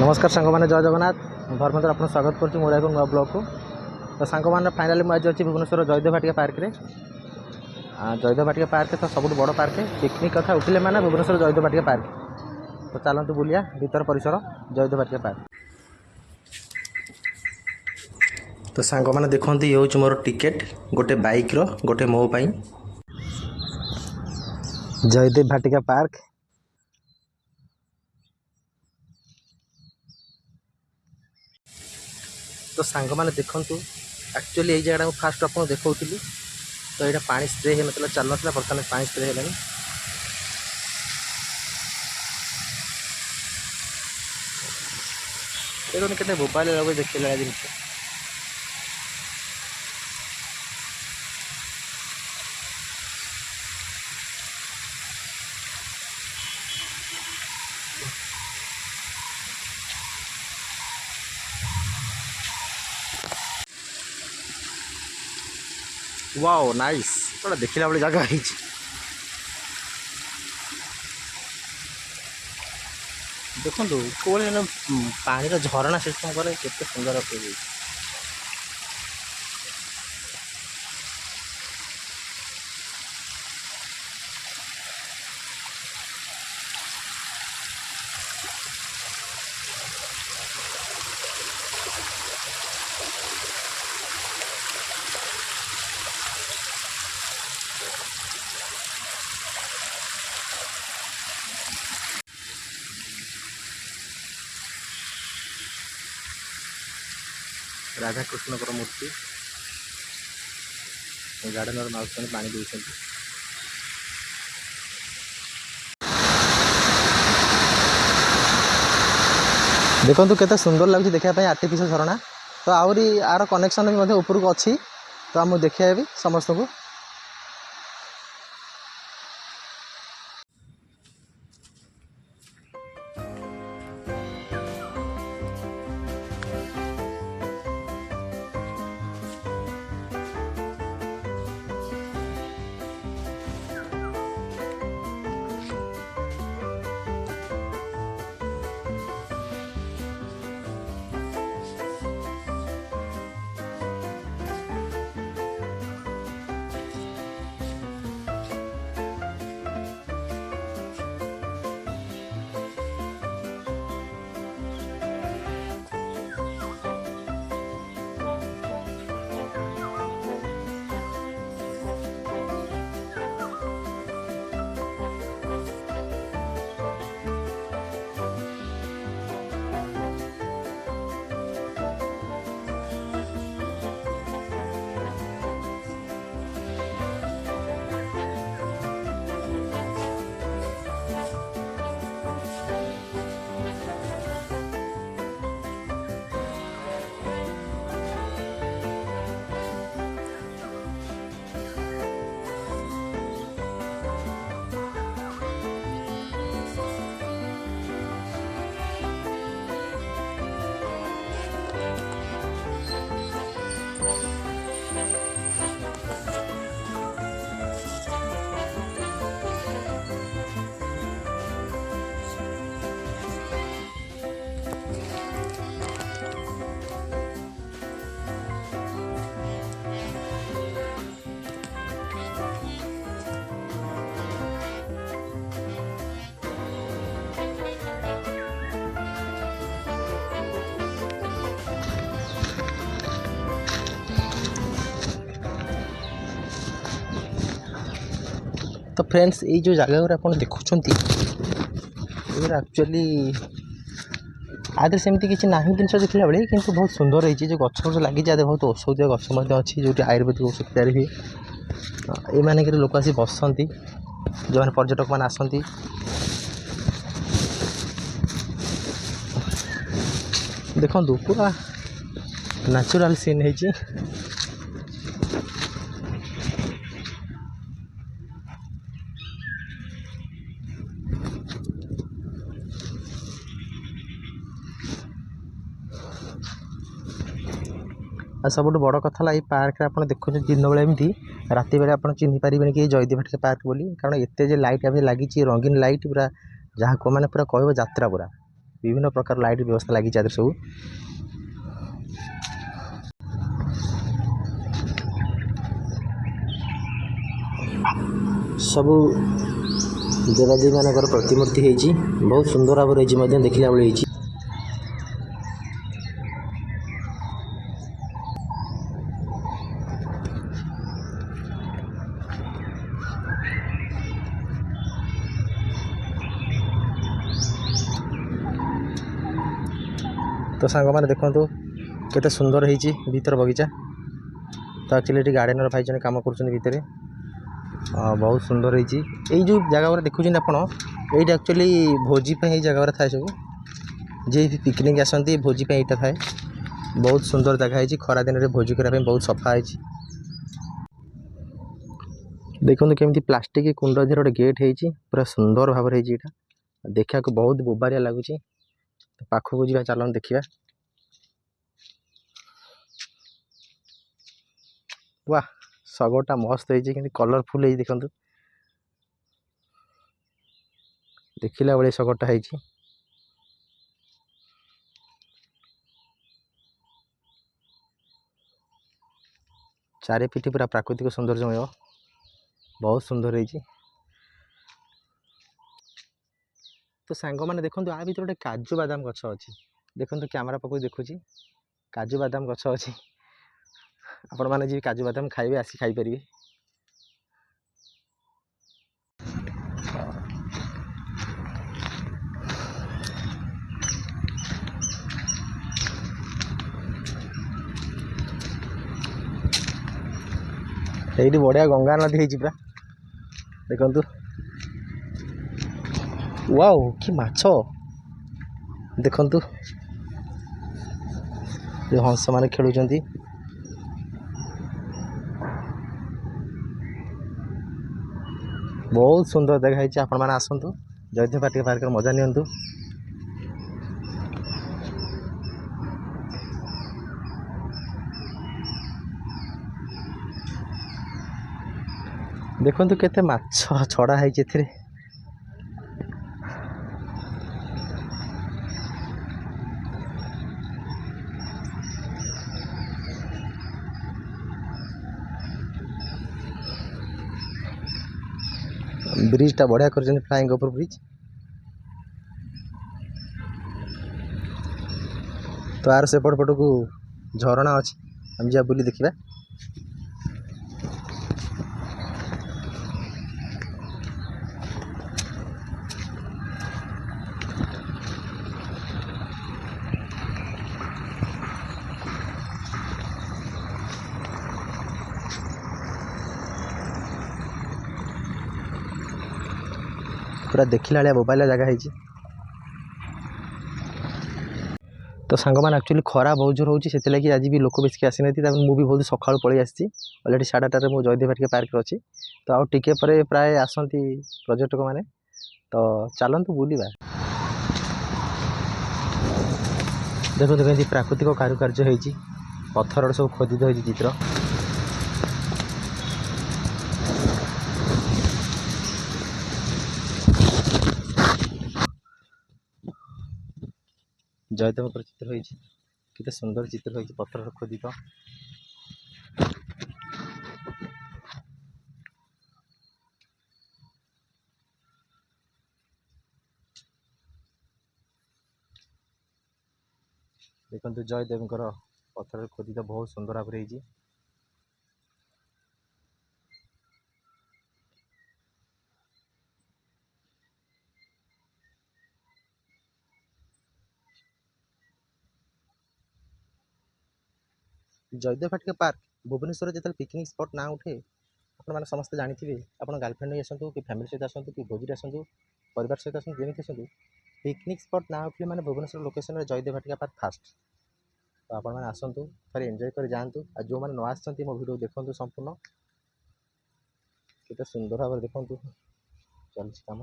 नमस्कार सांग मैंने जय जगन्नाथ धर्मेंद्र आपको स्वागत करुँ मोर एक नुआ ब्लॉग को। तो सांग मैंने फाइनाली मुझे अच्छी भुवनेश्वर जयदेव भाटिका पार्क रे। जयदेव भाटिका पार्क तो सब बड़ पार्क पिकनिक कथा उठिले मैंने भुवनेश्वर जयदेव भाटिका पार्क। तो चलतु बुलिया भीतर परिसर जयदेव भाटिका पार्क। तो सांग मैंने देखते ये हूँ मोर टिकेट गोटे बाइक रो गोटे मो पाई जयदेव भाटिका पार्क। तो सांग मैंने देखूँ एक्चुअली यही जगह फास्ट आपको देखी। तो यहाँ पानी स्प्रे हो ना चल ना बर्तमान पानी स्प्रे है। देखो के मोबाइल लगे देखिए जिन वाओ नाइस थोड़ा देखला वाली जगह है। देखो कौन पानी झरणा सिस्टम करे केते सुंदर रखे। राधा कृष्ण मूर्ति गार्डन माउस पानी दे। देखो केते सुंदर लगे देखापी आर्टिफिशियल झरणा। तो आहरी आर कनेक्शन भी उपरको अच्छी। तो आम देखा समस्त को। तो फ्रेंड्स ये जो जगह आप देखुं एक्चुअली आदि सेमती किसी ना जिन देखला बेले कि बहुत सुंदर है। जो गछ गछ लगी बहुत औषधीय गछ अच्छी जो आयुर्वेदिक औषध तैयारी हुए। ये लोक आसी बसती जो मैंने पर्यटक मैंने आसती। देखो पूरा नेचुरल सीन है। सब बड़ कथा ये पार्क आप देखो दिन बेले एमती राति बेले आप चिन्ह पारे कि जयदेव भाटिका पार्क बोली। कारण एत लाइट अभी लगी रंगीन लाइट पूरा जहाँ को मैंने पूरा कह जात्रा पूरा विभिन्न प्रकार लाइट व्यवस्था लगी सब सबू देवादेवी मानकर प्रतिमूर्ति होती बहुत सुंदर भाव देखला बेले होती। तो सांग मैंने देखो केते सुंदर होती भीतर बगीचा। तो एक्चुअली गार्डनर भाई जन कम कर भितर बहुत सुंदर होती जो जगह देखुं आप एक्चुअली भोजी जगह थाए सब जी पिकनिक आसती भोजी यहाँ थाए बहुत सुंदर जगह है खरा दिन में भोजी करने बहुत सफा है। देखो केमती प्लास्टिक कुंड धीरे गोटे गेट है पूरा सुंदर भाव देखा बहुत बोबारिया लगुच। तो पाखक जा चलन देखा वाह शगरटा मस्त है कलरफुल है देखो देखला बेले शगरटा है। चारिपिठी पूरा प्राकृतिक सौंदर्यमय बहुत सुंदर है। तो सांग मैंने देखो आ भर गोटे काजू बादाम गछ अच्छी देखो कैमरा पाक देखुची काजू बादाम गछ अच्छी आपण मैंने जी काजू बादाम खाइबे आसी खाईपर। ये बढ़िया गंगा नदी है पूरा देखु वाओ कि माछ देखु हंस माने खेलुचंती बहुत सुंदर जगह है। आपण मैंने आसतु जयदेव भाटिका पार्क मजा नियंतु। देखो केते माछ छड़ा है ब्रिजटा बढ़िया कर फ्लाइंग ओवर ब्रिज। तो आर सेपट पट को झरणा अच्छी हम जा बुली देखा। पूरा देखला मोबाइल जगह है। तो सांग मैंने एक्चुअली खरा बहुत जोर होती से लगी आज भी लोक बेसिक आसी ना मुझे बहुत सका पलि आसी अलरेडी 8:30 मुझे जयदेव भाटिका पार्क अच्छी। तो आउ टिके पर प्राय आसती पर्यटक मैंने तो चलतु बुलवा देखो देखो प्राकृतिक कारुकार्य होती पत्थर सब खोदित हो चित्र जयदेव चित्र होती केते सुंदर चित्र होती पत्थर खोदित। देखो जयदेव पत्थर खोदित बहुत सुंदर भाव होती। जयदेव भाटिका पार्क भुवनेश्वर जो पिकनिक स्पॉट ना उठे आपने समस्त जानी आप गर्लफ्रेंड नहीं आसतु कि फैमिली सहित आसतु कि भोजी आसतु परिवार सहित आसतु जमी आसतु पिकनिक स्पॉट ना उठे मैंने भुवनेश्वर लोकेशन में जयदेव भाटिका पार्क फास्ट। तो आप आसतु थे एंजॉय कर जातु आ जो मैंने न आसती मो वीडियो देखु संपूर्ण केते सुंदर भाव देखु चलती कम।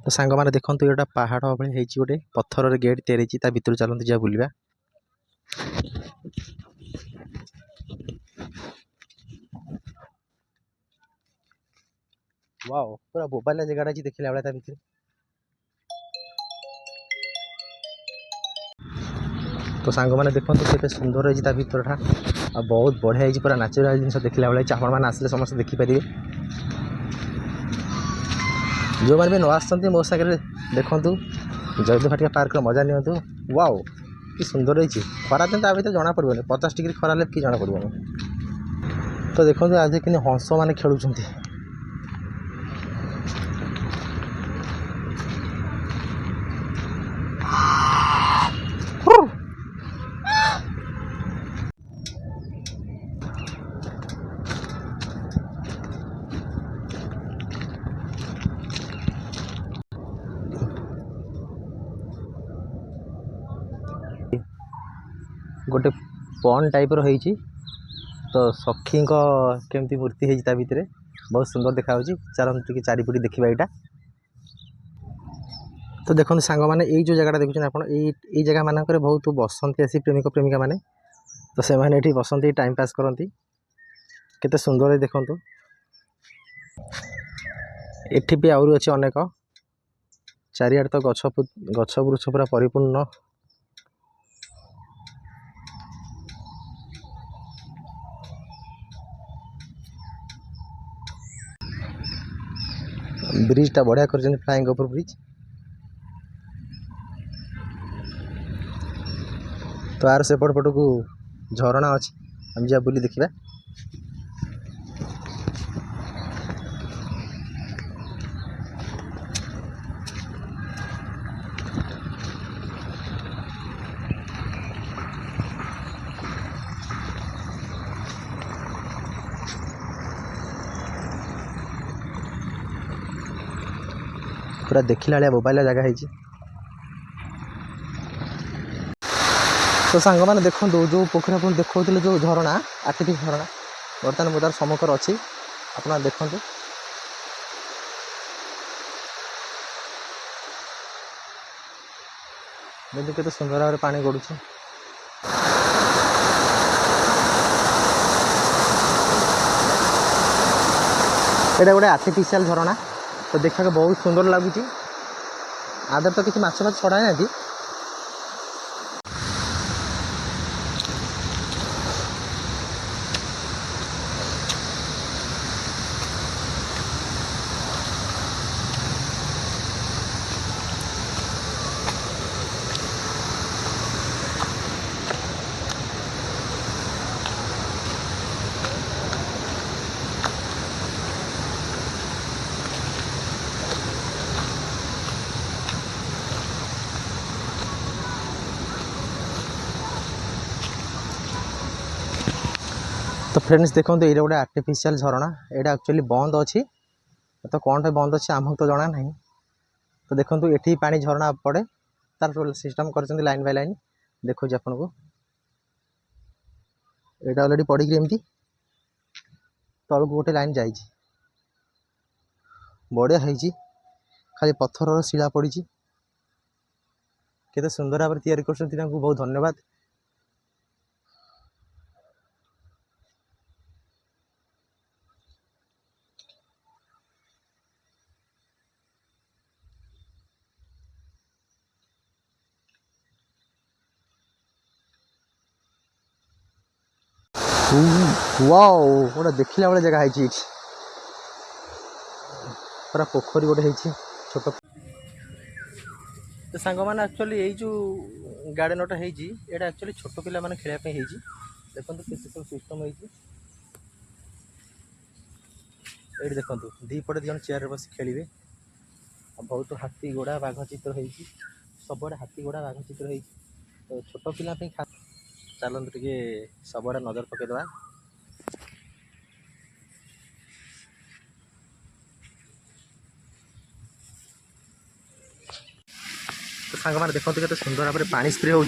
तो सांग मैंने देखो ये पहाड़ भाई गोटे पत्थर गेट तैयारी भितर चलते जा बुलवा। वाओ पूरा मोबाइल जगह देखला बेले भितर तो सांग मैंने देखो केते सुंदर है भितरटा आ बहुत बढ़िया है पूरा नेचुरल जिन देखला भाई आपण मैंने आसिले समस्त देखिपारे जो मैंने भी न आसते मो सागर देखूँ जयदेव भाटिका पार्क मजा नियंतु वाओ कि सुंदर रही खरा दिन तो जना पड़े 50 डिग्री खरा कि जना पड़े तो देखो आज कि हंस मैंने खेलुं गोटे पन टाइप रही तो सखी केमती मूर्ति है भितर बहुत सुंदर देखा चलते चारिपटी देखा यहाँ तो देखो सांग मैंने ये जो जगह देखुन आप जगह मानक बहुत बसती आसी प्रेमिक प्रेमिका मैंने तो से मैंने ये बसती टाइम पास करती केते सुंदर देखु एठी भी आहरी अच्छे अनेक चारिआड तो गछ गछ वृक्ष पूरा परिपूर्ण ब्रिजटा बढ़िया कर फ्लाइंग ओवर ब्रिज तो आर सेपट पट को झरणा अच्छी हम जा बुली देखा पूरा देखला भाया मोबाइल जगह है तो सांग मैंने देखो जो पोखरी आप देखो जो झरणा आर्टिफिशियल झरणा बर्तमान मोदार सम्मुख अच्छी आप देखो देखिए केते सुंदर भाव पानी गड़ुच ये गोटे आर्टिफिशियल झरणा तो देखा बहुत सुंदर लगुच आदर तो किसी माछ माछ छड़ा ना तो फ्रेंड्स देखो ये गोटे आर्टिफिशियल झरणा यहाँ एक्चुअली बंद अच्छी तो कौन बंद अच्छे आमको तो जना ना तो देखो ये पानी झरणा पड़े तार सिस्टम कर लाइन बाय लाइन देखो आपन को यहाँ अलरेडी पड़ी एमती तल को गोटे लाइन जाइए बढ़िया है खाली पत्थर शिला पड़ी केते सुंदर भाव तैयारी कर बहुत धन्यवाद वाओ गोटे देखला बेले जगह है पूरा पोखरी गोटे है छोट तो सांग मैंने एक्चुअली यही जो गार्डनटा है यहाँ एक्चुअली छोट पिला माने खेलने देखो केते सब सिस्टम है देखो दीपटे जन चेयर बस खेलिए बहुत हाथी घोड़ा बाघ चित्र है सब हाथी घोड़ा बाघ चित्र है तो छोट पिला चलते टे सबुआड़े नजर पकईदे तो सांग मैंने देखते केते सुंदर भाव पानी स्प्रे हो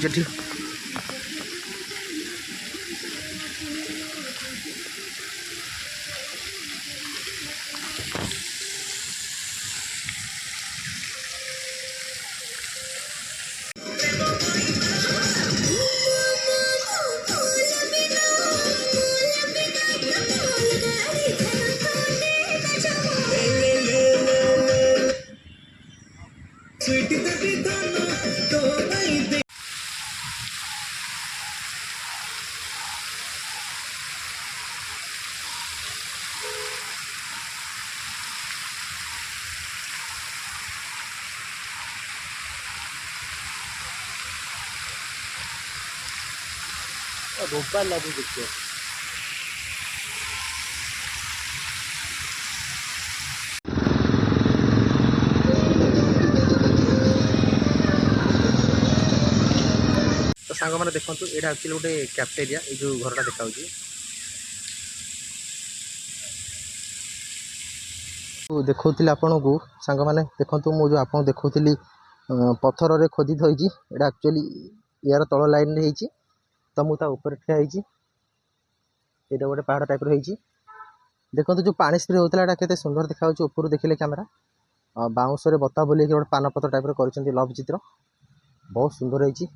रोबा लागू देखिए तो सांग मैंने देखो यहाँ एक्चुअली गोटे कैफेटेरिया ये जो घरटा देखा देखौली आपन को सांग मैंने देखो मुझे आपको देखौली पत्थर रे खोदी थी यहाँ एक्चुअली यार तल लाइन रे होती तो मुझे ऊपर ठिया ये गोटे पहाड़ टाइप रही देखो जो पानी स्प्रे होता है केते सुंदर देखा ऊपर देखिले कैमेरा बाउंस रे बता बोल गोटे पानपत्र टाइप कर लव चित्र बहुत सुंदर रही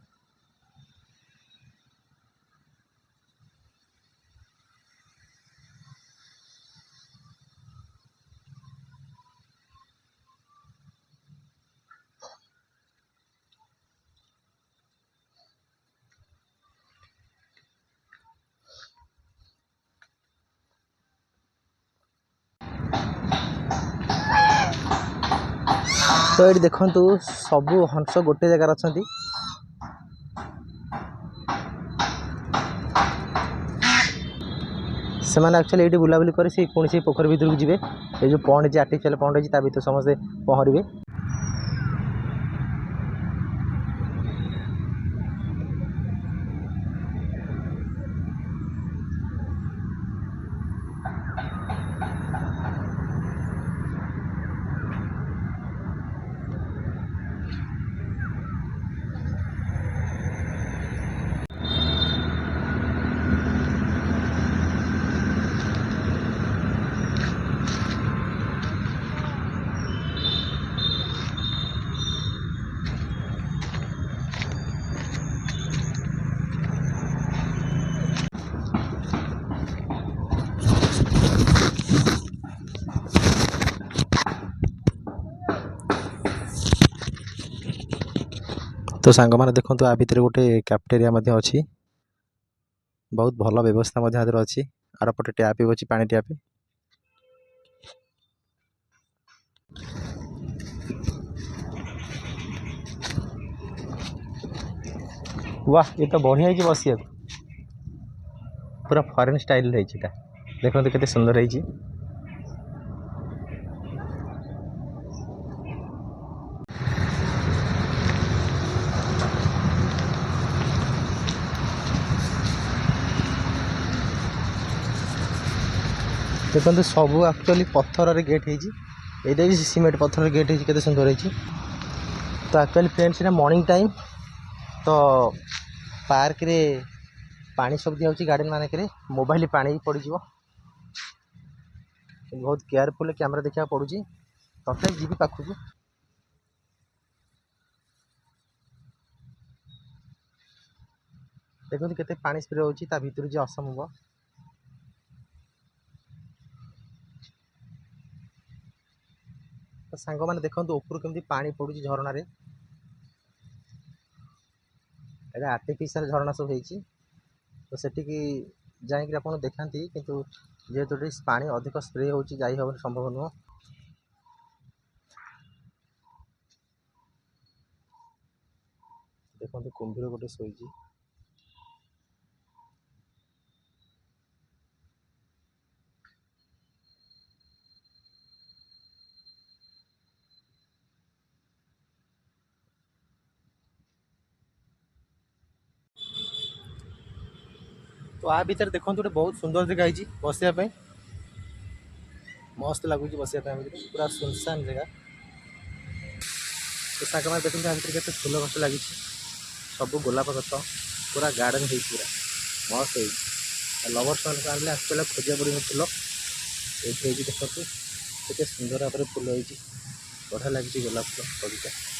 तो ये देखु सबू हंस गोटे जगार अच्छा से मैंने एक्चुअली ये बुलाबुली कर पुणी से पोखर भर को जी ये जो पंड आर्टिफिशियल पंड है भर समस्ते पहरवे तो सांग मैंने देखो आ भितर गोटे कैफेटेरिया अच्छी बहुत भल व्यवस्था अच्छी आर पटे टैप भी अच्छी पानी टैप वाह ये तो बढ़िया है बस पूरा फॉरेन स्टाइल रही देखो केते सुंदर रही देखो सबू एक्चुअली पत्थर रे गेट है सीमेंट पत्थर गेट है सुंदर रही तो एक्चुअली फ्रेंड्स इटा मॉर्निंग टाइम तो पार्क रे पानी सब दिया गार्डन मानक मोबाइल पानी भी पड़ बहुत केयरफुल कैमरा देखा पड़ुची तथा जी पाखक देखो केते पानी स्प्रे होची ता भीतर जे असंभव तो सांग मैंने देखो ऊपर केमती पानी पड़ुची झरणा रे एटा आर्टिफिशियल झरणा सब होईची तो सेटिकी जाइक आपन देखांती किंतु जेहेतु पानी अधिक स्प्रे होची जाई हबन संभव नुह देखो कुंभीर गोटे सोईची तो आ भीतर देखो गोटे बहुत सुंदर जगह बसवाई मस्त लगुच बसवाई पूरा सुनसान जगह तो साग मैंने देखते भर के फूल गछ लगी सब गोलाप गछ पूरा गार्डन हो पूरा मस्त हो लवर्स मान आने आसपा खोजा पड़े फूल ये देखो केते सुंदर भाव फूल हो बढ़िया लगी गोलाप फूल बगीचा।